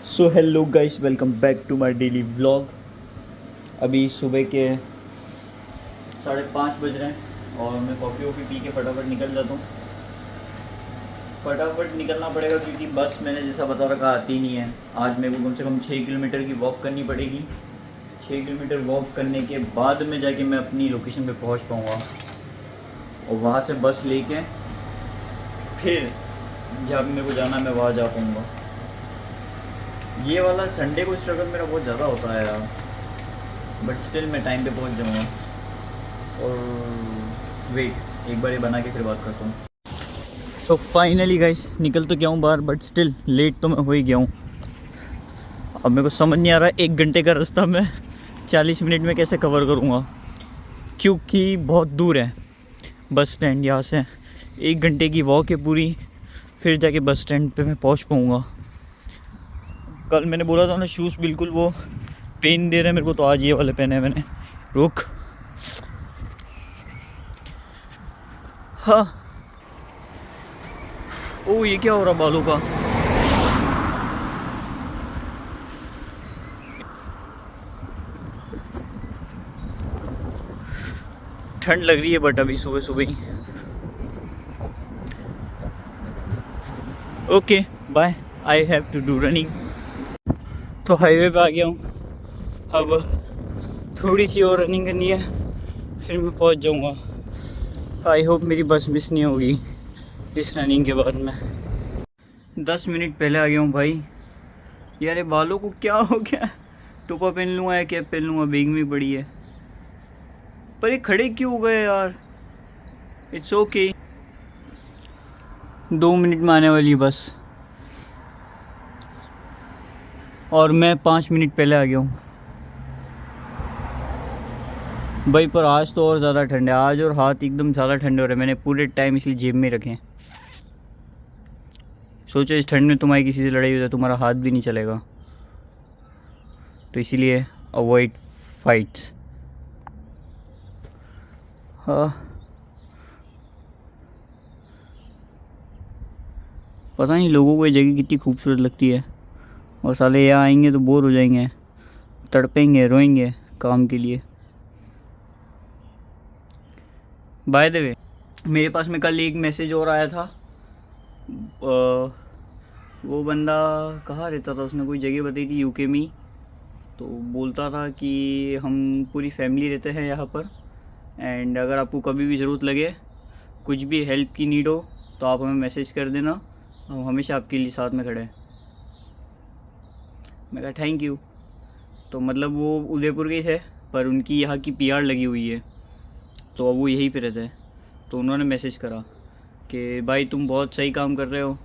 So hello guys, welcome back to my daily vlog. अभी सुबह के 5:30 बज रहे हैं और मैं कॉफ़ी वॉफ़ी पी के फटाफट निकल जाता हूँ। फटाफट निकलना पड़ेगा क्योंकि बस मैंने जैसा बता रखा आती नहीं है। आज मेरे को कम से कम 6 किलोमीटर की वॉक करनी पड़ेगी। 6 किलोमीटर वॉक करने के बाद में जाके मैं अपनी लोकेशन पे पहुँच पाऊँगा और वहाँ से बस लेके फिर जहाँ मेरे को जाना मैं वहाँ जा पाऊँगा। ये वाला संडे को स्ट्रगल मेरा बहुत ज़्यादा होता है यार, बट स्टिल मैं टाइम पे पहुंच जाऊंगा। और वेट, एक बार ये बना के फिर बात करता हूँ। सो फाइनली गाइस, निकल तो गया हूँ बाहर, बट स्टिल लेट तो मैं हो ही गया हूँ। अब मेरे को समझ नहीं आ रहा 1 घंटे का रास्ता मैं 40 मिनट में कैसे कवर करूँगा, क्योंकि बहुत दूर है बस स्टैंड। यहाँ से 1 घंटे की वॉक है पूरी, फिर जाके बस स्टैंड पे मैं पहुँच पाऊँगा। कल मैंने बोला था ना, शूज़ बिल्कुल वो पेन दे रहे हैं मेरे को, तो आज ये वाले पहने हैं मैंने। रुक, हाँ। ओ, ये क्या हो रहा बालों का? ठंड लग रही है बट अभी सुबह सुबह ही। Okay bye, I have to do running. तो हाईवे पे आ गया हूँ, अब थोड़ी सी और रनिंग करनी है, फिर मैं पहुँच जाऊँगा। आई होप मेरी बस मिस नहीं होगी इस रनिंग के बाद। मैं 10 मिनट पहले आ गया हूँ भाई। यार ये बालों को क्या हो गया? टोपा पहन लूँगा या कैप पहन लूँगा, बैग में पड़ी है। पर ये खड़े क्यों हो गए यार? इट्स ओके, 2 मिनट में आने वाली है बस, और मैं 5 मिनट पहले आ गया हूँ भाई। पर आज तो और ज़्यादा ठंड है आज, और हाथ एकदम ज़्यादा ठंडे हो रहे हैं। मैंने पूरे टाइम इसलिए जेब में रखे हैं। सोचो इस ठंड में तुम्हारी किसी से लड़ाई हो जाए, तुम्हारा हाथ भी नहीं चलेगा, तो इसीलिए अवॉइड फाइट्स। हाँ, पता नहीं लोगों को ये जगह कितनी खूबसूरत लगती है, और साले यहाँ आएंगे तो बोर हो जाएंगे, तड़पेंगे, रोएंगे काम के लिए। बाय द वे, मेरे पास में कल एक मैसेज और आया था। वो बंदा कहाँ रहता था, उसने कोई जगह बताई थी यूके में, तो बोलता था कि हम पूरी फैमिली रहते हैं यहाँ पर, एंड अगर आपको कभी भी ज़रूरत लगे, कुछ भी हेल्प की नीड हो, तो आप हमें मैसेज कर देना, हम हमेशा आपके लिए साथ में खड़े हैं। मैं कहा थैंक यू। तो मतलब वो उदयपुर के थे, पर उनकी यहाँ की पीआर लगी हुई है, तो अब वो यहीं पे रहते हैं। तो उन्होंने मैसेज करा कि भाई तुम बहुत सही काम कर रहे हो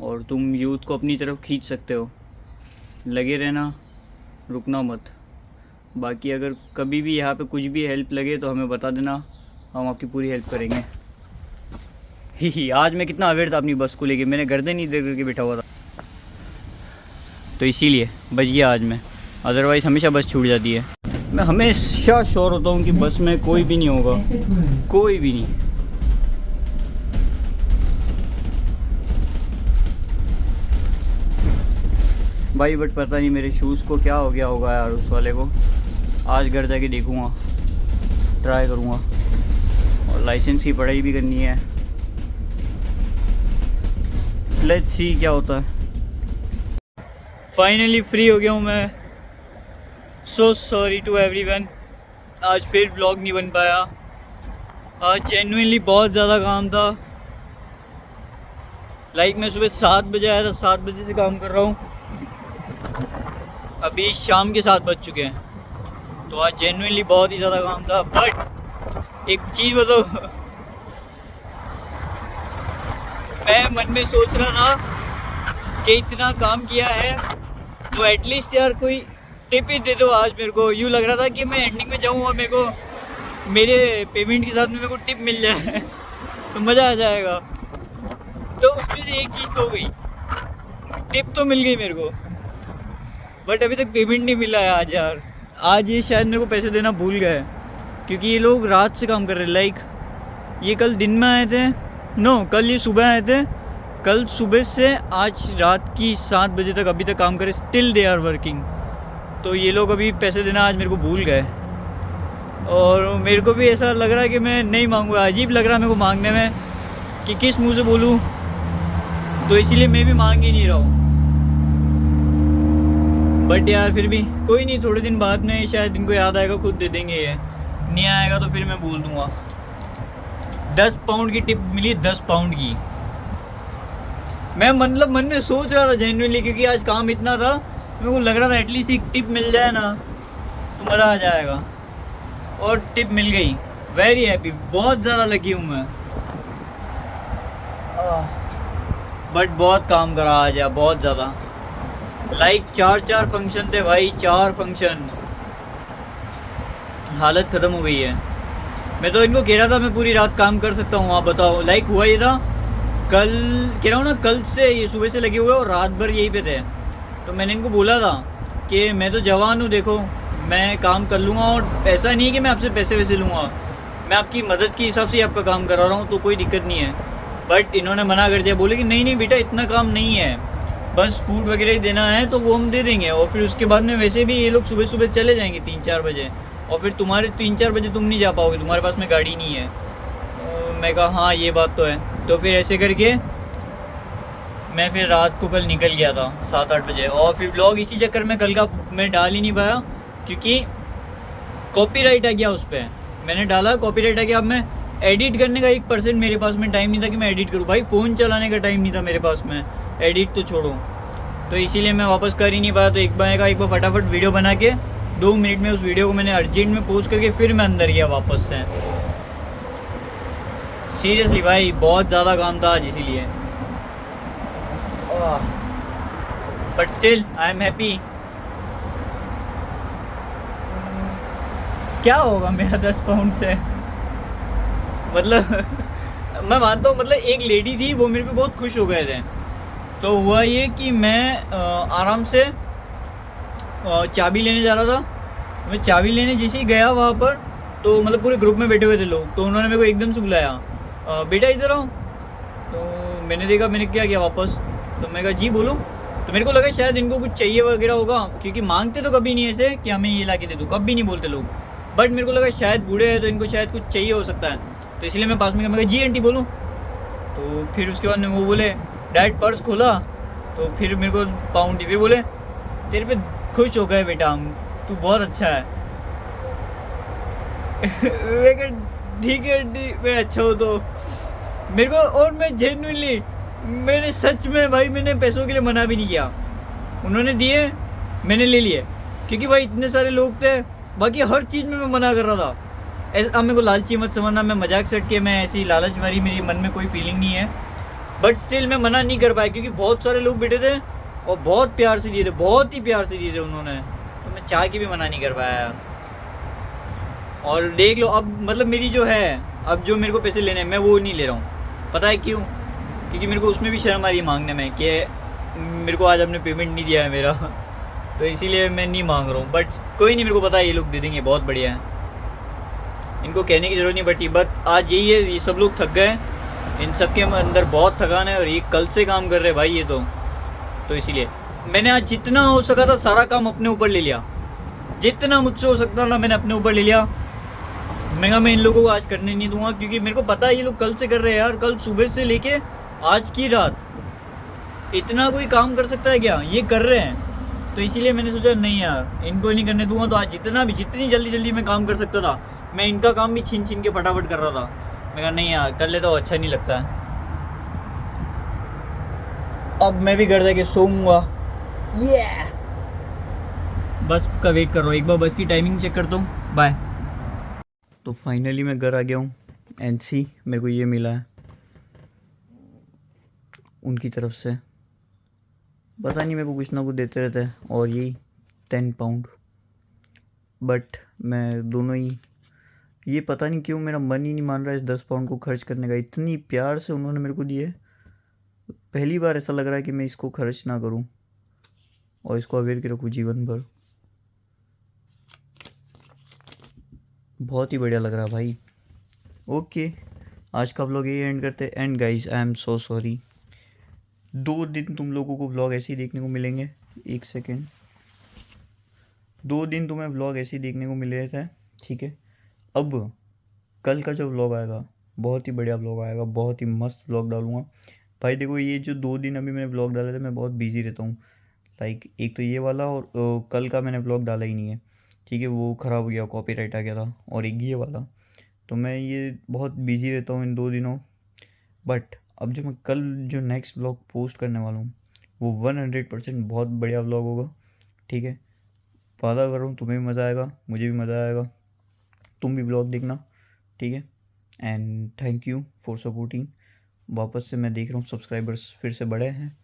और तुम यूथ को अपनी तरफ खींच सकते हो, लगे रहना, रुकना मत। बाकी अगर कभी भी यहाँ पे कुछ भी हेल्प लगे तो हमें बता देना, हम आपकी पूरी हेल्प करेंगे। ही आज मैं कितना अवेयर था अपनी बस को लेके, मैंने गर्दन नहीं दे करके बैठा हुआ था, तो इसीलिए बच गया आज मैं, अदरवाइज़ हमेशा बस छूट जाती है। मैं हमेशा श्योर होता हूँ कि बस में कोई भी नहीं होगा, कोई भी नहीं। भाई बट पता नहीं मेरे शूज़ को क्या हो गया होगा यार, उस वाले को। आज घर जाके देखूँगा, ट्राई करूँगा, और लाइसेंस की पढ़ाई भी करनी है। लेट्स सी क्या होता है। फाइनली फ्री हो गया हूँ मैं। सो सॉरी टू एवरीवन, आज फिर व्लॉग नहीं बन पाया। आज जेन्युइनली बहुत ज़्यादा काम था। मैं सुबह 7 बजे आया था, 7 बजे से काम कर रहा हूँ, अभी शाम के 7 बज चुके हैं। तो आज जेन्युइनली बहुत ही ज़्यादा काम था। बट एक चीज़ बताओ, मैं मन में सोच रहा था कि इतना काम किया है तो एटलीस्ट यार कोई टिप ही दे दो आज मेरे को। यूँ लग रहा था कि मैं एंडिंग में जाऊँ और मेरे को मेरे पेमेंट के साथ में मेरे को टिप मिल जाए तो मज़ा आ जाएगा। तो उसमें से एक चीज़ तो हो गई, टिप तो मिल गई मेरे को, बट अभी तक पेमेंट नहीं मिला है आज यार। आज ये शायद मेरे को पैसे देना भूल गए, क्योंकि ये लोग रात से काम कर रहे हैं। ये कल दिन में आए थे, नो कल ये सुबह आए थे कल सुबह से आज रात की 7 बजे तक अभी तक काम करे, स्टिल दे आर वर्किंग। तो ये लोग अभी पैसे देना आज मेरे को भूल गए, और मेरे को भी ऐसा लग रहा है कि मैं नहीं मांगूंगा। अजीब लग रहा है मेरे को मांगने में कि किस मुंह से बोलूँ, तो इसीलिए मैं भी मांग ही नहीं रहा हूँ। बट यार फिर भी कोई नहीं, थोड़े दिन बाद में शायद इनको याद आएगा, खुद दे देंगे। ये नहीं आएगा तो फिर मैं बोल दूँगा। 10 पाउंड की टिप मिली, 10 पाउंड की। मैं मतलब मन में सोच रहा था जेन्युइनली, क्योंकि आज काम इतना था, मेरे को लग रहा था एटलीस्ट एक टिप मिल जाए ना तो मज़ा आ जाएगा। और टिप मिल गई, वेरी हैप्पी, बहुत ज़्यादा लकी हूँ मैं। बट बहुत काम करा आज यार, बहुत ज़्यादा। लाइक 4 फंक्शन थे भाई, 4 फंक्शन। हालत ख़त्म हो गई है। मैं तो इनको कह रहा था मैं पूरी रात काम कर सकता हूँ, आप बताओ। लाइक हुआ ये था, कल कह रहा हूँ ना, कल से ये सुबह से लगे हुए और रात भर यहीं पे थे। तो मैंने इनको बोला था कि मैं तो जवान हूँ, देखो मैं काम कर लूँगा, और ऐसा नहीं है कि मैं आपसे पैसे वैसे लूँगा, मैं आपकी मदद के हिसाब से ही आपका काम करा रहा हूँ, तो कोई दिक्कत नहीं है। बट इन्होंने मना कर दिया, बोले कि नहीं नहीं बेटा, इतना काम नहीं है, बस फूड वगैरह ही देना है तो वो हम दे देंगे। और फिर उसके बाद में वैसे भी ये लोग सुबह सुबह चले जाएंगे 3-4 बजे, और फिर तुम्हारे 3-4 बजे तुम नहीं जा पाओगे, तुम्हारे पास में गाड़ी नहीं है। तो मैं कहा हाँ ये बात तो है। तो फिर ऐसे करके मैं फिर रात को कल निकल गया था 7-8 बजे। और फिर व्लॉग इसी चक्कर में कल का मैं डाल ही नहीं पाया, क्योंकि कॉपीराइट आ गया उस पर। मैंने डाला, कॉपीराइट आ गया। अब मैं एडिट करने का 1% मेरे पास में टाइम नहीं था कि मैं एडिट करूँ भाई, फ़ोन चलाने का टाइम नहीं था मेरे पास में, एडिट तो छोड़ो। तो इसीलिए मैं वापस कर ही नहीं पाया। तो एक बार फटाफट वीडियो बना के 2 मिनट में उस वीडियो को मैंने अर्जेंट में पोस्ट करके फिर मैं अंदर गया वापस से। सीरियसली भाई बहुत ज़्यादा काम था आज, इसीलिए। But still I am happy. क्या होगा मेरा 10 पाउंड से, मतलब मैं मानता हूँ, मतलब एक लेडी थी वो मेरे पे बहुत खुश हो गए थे। तो हुआ ये कि मैं आराम से चाबी लेने जा रहा था। मैं चाबी लेने जैसे ही गया वहाँ पर, तो मतलब पूरे ग्रुप में बैठे हुए थे लोग, तो उन्होंने मेरे को एकदम से बुलाया, बेटा इधर आओ। तो मैंने देखा, मैंने क्या किया वापस, तो मैं कहा जी बोलो। तो मेरे को लगा शायद इनको कुछ चाहिए वगैरह होगा, क्योंकि मांगते तो कभी नहीं ऐसे कि हमें ये ला के दे दो, कभी नहीं बोलते लोग। बट मेरे को लगा शायद बूढ़े हैं तो इनको शायद कुछ चाहिए हो सकता है, तो इसलिए मैं पास में मैं कहा जी आंटी बोलो। तो फिर उसके बाद में वो बोले डैड पर्स खोला, तो फिर मेरे को पाउंड, फिर बोले तेरे पे खुश हो गए बेटा हम, तू बहुत अच्छा है। मैं कहा ठीक है आंटी, मैं अच्छा हो तो मेरे को। और मैं जेन्युइनली, मैंने सच में भाई, मैंने पैसों के लिए मना भी नहीं किया, उन्होंने दिए मैंने ले लिए, क्योंकि भाई इतने सारे लोग थे। बाकी हर चीज़ में मैं मना कर रहा था। ऐसा अब मेरे को लालची मत समझना, मैं मजाक सेट के, मैं ऐसी लालच वाली मेरी मन में कोई फीलिंग नहीं है। बट स्टिल मैं मना नहीं कर पाया, क्योंकि बहुत सारे लोग बैठे थे और बहुत प्यार से दिए थे, बहुत ही प्यार से दिए थे उन्होंने, तो मैं चाह के भी मना नहीं कर पाया। और देख लो अब, मतलब मेरी जो है, अब जो मेरे को पैसे लेने हैं मैं वो नहीं ले रहा हूँ। पता है क्यों? क्योंकि मेरे को उसमें भी शर्म आ रही है मांगने में, कि मेरे को आज आपने पेमेंट नहीं दिया है मेरा, तो इसीलिए मैं नहीं मांग रहा हूँ। बट कोई नहीं, मेरे को पता है ये लोग दे देंगे, बहुत बढ़िया है, इनको कहने की ज़रूरत नहीं पड़ती। बट आज यही है, ये सब लोग थक गए, इन सब के अंदर बहुत थकान है, और ये कल से काम कर रहे भाई ये तो इसीलिए मैंने आज जितना हो सका था सारा काम अपने ऊपर ले लिया, जितना मुझसे हो सकता था मैंने अपने ऊपर ले लिया। मैं इन लोगों को आज करने नहीं दूंगा, क्योंकि मेरे को पता है ये लोग कल से कर रहे हैं यार, कल सुबह से लेके आज की रात। इतना कोई काम कर सकता है क्या? ये कर रहे हैं, तो इसीलिए मैंने सोचा नहीं यार, इनको नहीं करने दूंगा। तो आज जितनी जल्दी मैं काम कर सकता था, मैं इनका काम भी छीन छीन के फटाफट कर रहा था। मैं कहा नहीं यार, कर लेता हूँ, अच्छा नहीं लगता है। अब मैं भी घर जाके सोऊंगा। बस का वेट कर रहा हूँ, एक बार बस की टाइमिंग चेक करता हूँ। बाय। तो फाइनली मैं घर आ गया हूँ, एंड सी मेरे को ये मिला है उनकी तरफ से। पता नहीं, मेरे को कुछ ना कुछ देते रहते हैं, और यही 10 पाउंड। बट मैं दोनों ही, ये पता नहीं क्यों मेरा मन ही नहीं मान रहा है इस 10 पाउंड को खर्च करने का। इतनी प्यार से उन्होंने मेरे को दिए, पहली बार ऐसा लग रहा है कि मैं इसको खर्च ना करूं और इसको अवेयर के रखूं जीवन भर। बहुत ही बढ़िया लग रहा है भाई। ओके, आज का व्लॉग यही एंड करते हैं। And guys, I am so sorry, 2 दिन तुम लोगों को व्लॉग ऐसे ही देखने को मिलेंगे। 1 सेकेंड, 2 दिन तुम्हें व्लॉग ऐसे ही देखने को मिल रहे थे, ठीक है। अब कल का जो व्लॉग आएगा बहुत ही बढ़िया व्लॉग आएगा, बहुत ही मस्त व्लॉग डालूंगा भाई। देखो ये जो 2 दिन अभी मैंने व्लॉग डाला था, मैं बहुत बिजी रहता हूँ। लाइक एक तो ये वाला, और कल का मैंने व्लॉग डाला ही नहीं है, ठीक है, वो ख़राब हो गया, कॉपीराइट आ गया था। और एक ये वाला, तो मैं ये बहुत बिजी रहता हूँ इन 2 दिनों। बट अब जो मैं कल जो नेक्स्ट व्लॉग पोस्ट करने वाला हूँ वो 100% बहुत बढ़िया व्लॉग होगा, ठीक है। वादा कर रहा हूँ तुम्हें भी मज़ा आएगा, मुझे भी मज़ा आएगा, तुम भी व्लॉग देखना, ठीक है। And thank you for supporting. वापस से मैं देख रहा हूँ सब्सक्राइबर्स फिर से बढ़े हैं,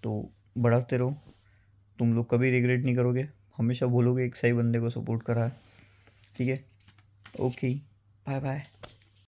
तो बढ़ाते रहो। तुम लोग कभी रिग्रेट नहीं करोगे, हमेशा बोलोगे एक सही बंदे को सपोर्ट करा है, ठीक है। Okay, bye bye.